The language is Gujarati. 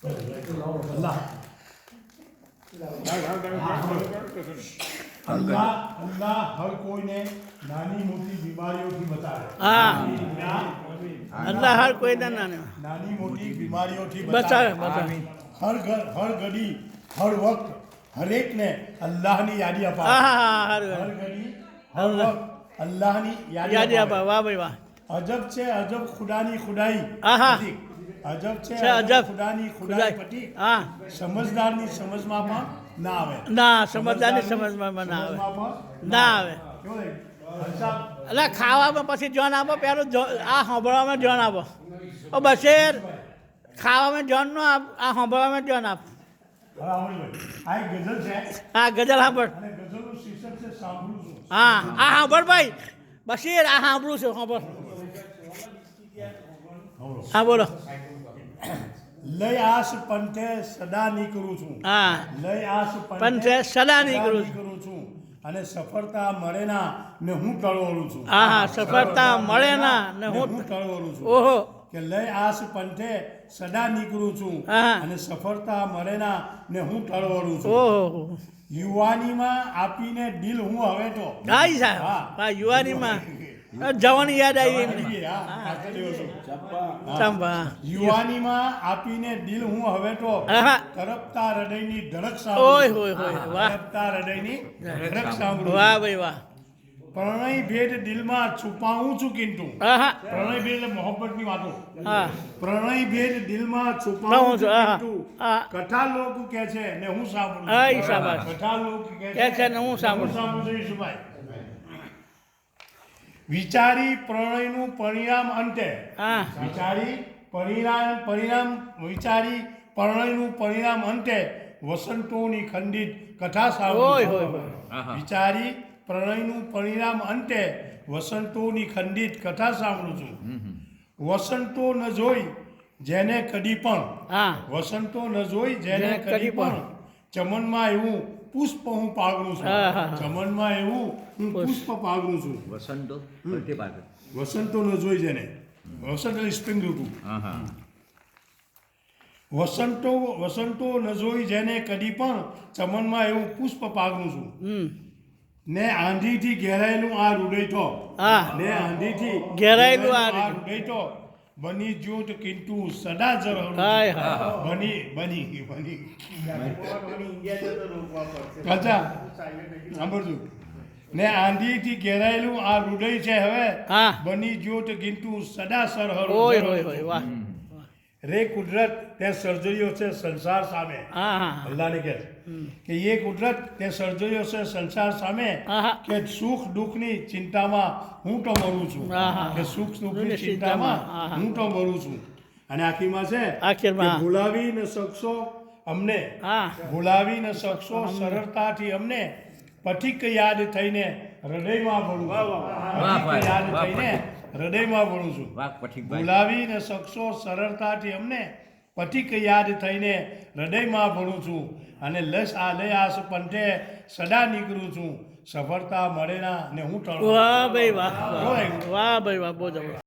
अल्लाह अल्लाह हर कोई ने नानी मोटी बीमारियों की बताए। अल्लाह हर कोई ना नानी मोटी बीमारियों की बताए बताए। हर घड़ी हर वक्त हर एक ने अल्लाह ની યાદી અપાવે। हर ઘડી હર વખત અલ્લાહ ની યાદી અપાવે। वाह भाई वाह અજબ છે અજબ ખુદાની ખુદાઈ પ્રતીક। અજબ છે અજબ ખુદાની ખુદાઈ પ્રતીક। સમજદારની સમજમાં પણ ના આવે। ના સમજદારની સમજમાં ના આવે ના આવે એટલે ખાવામાં પછી જોન આપો પેલું આ સાંભળવામાં જોન આપો ઓ બશેર ખાવામાં જોન નો આપ આ સાંભળવામાં જોન આપ આ એક ગઝલ છે। હા ગઝલ સાંભળ અને ગઝલનું શીર્ષક છે સાંભળું છું। હા આ સાંભળ ભાઈ બશીર આ સાંભળું છું સાંભળ હા બોલો લઈ આસ પંથે સદા નીકળું છું। હા લઈ આસ પંથે સદા નીકળું છું અને સફળતા મળે ના ને હું ટળવળું છું। હા હા સફળતા મળે ના ને હું ટળવળું છું। ઓહો કે લઈ આસ પંથે સદા નીકળું છું હા અને સફળતા મળે ના ને હું ટળવળું છું। ઓહો યુવાનીમાં આપીને દિલ હું હવે તો ગાઈ સાહેબ હા યુવાનીમાં જવાની યાદ આવી એમને ચંપા યુવાનીમાં આપીને દિલ હું હવે તો હા તરફતા હૃદયની ધડક ઓય સાંભળું હોય હોય વાહ તરફતા હૃદયની ધડક સાંભળું વાહ ભાઈ વાહ પ્રણય ભેદ દિલમાં છુપાવું છું કિંતુ હા પ્રણય ભેદ એટલે મોહબ્બતની વાતો હા પ્રણય ભેદ દિલમાં છુપાવું છું હા કિંતુ હા કથા લોક કે છે ને હું સાંભળું હા ઈ શાબાશ કથા લોક કે છે ને હું સાંભળું છું ઈશુભાઈ વિચારી પ્રણયનું પરિણામ અંતે હા વિચારી પરિણામ વિચારી પ્રણયનું પરિણામ અંતે વસંતોની ખંડિત કથા ઓય સાંભળું હોય છું। હોય વિચારી પ્રણયનું પરિણામ અંતે વસંતોની ખંડિત કથા સાંભળું છું। વસંતો ન જોઈ જેને કદી પણ હા વસંતો ન જોઈ જેને કદી પણ ચમનમાં એવું પુષ્પ હું પાગળું છું। હા, હા, હા. ચમનમાં એવું હું પુષ્પ પાગળું છું। વસંતો બર્થડે પાર્ટી વસંતો ન જોઈ જેને વસંત એટલે સ્પ્રિંગ ઋતુ વસંતો ન જોઈ જેને કદી પણ ચમનમાં એવું પુષ્પ પાગળું છું। હમ ને આંધીથી ઘેરાયેલું આ હૃદય તો હા ને આંધીથી ઘેરાયેલું આ હૃદય તો બની જ્યોત કિંતુ સદા ઝરહળું છું। હાય હા બની અચ્છા સાંભળજો ને આંધીથી ઘેરાયેલું આ હૃદય છે હવે હા બની જ્યોત કિંતુ સદા સરહળું ઓય ઝરહળું હોય હોય છું। વાહ રે કુદરત તે સર્જરીઓ છે સંસાર સામે હા હા અલ્લાહને કહે કે એ કુદરત તે સર્જરીઓ છે સંસાર સામે હા કે સુખ દુઃખની ચિંતામાં હું તો મરું છું। હા કે સુખ દુઃખની દુઃખની ચિંતામાં ચિંતામાં, હા. હું તો મરું છું। અને આખીમાં છે આખીરમાં, કે હા. ભૂલાવી ન શકશો અમને હા ભૂલાવી ન શકશો સરળતાથી અમને પથિક યાદ થઈને હૃદયમાં ભરું છું। પથિક યાદ થઈને હૃદયમાં ભરું છું। વાહ પઠીકભાઈ ભૂલાવી ન શકશો સરળતાથી અમને પથિક યાદ થઈને હૃદયમાં ભરું છું। અને લય આસ પંથે સદા નીકળું છું। સફળતા મળે ના ને હું ટળું વાહ ભાઈ વાહ વાહ ભાઈ વાહ બહુ જબરદસ્ત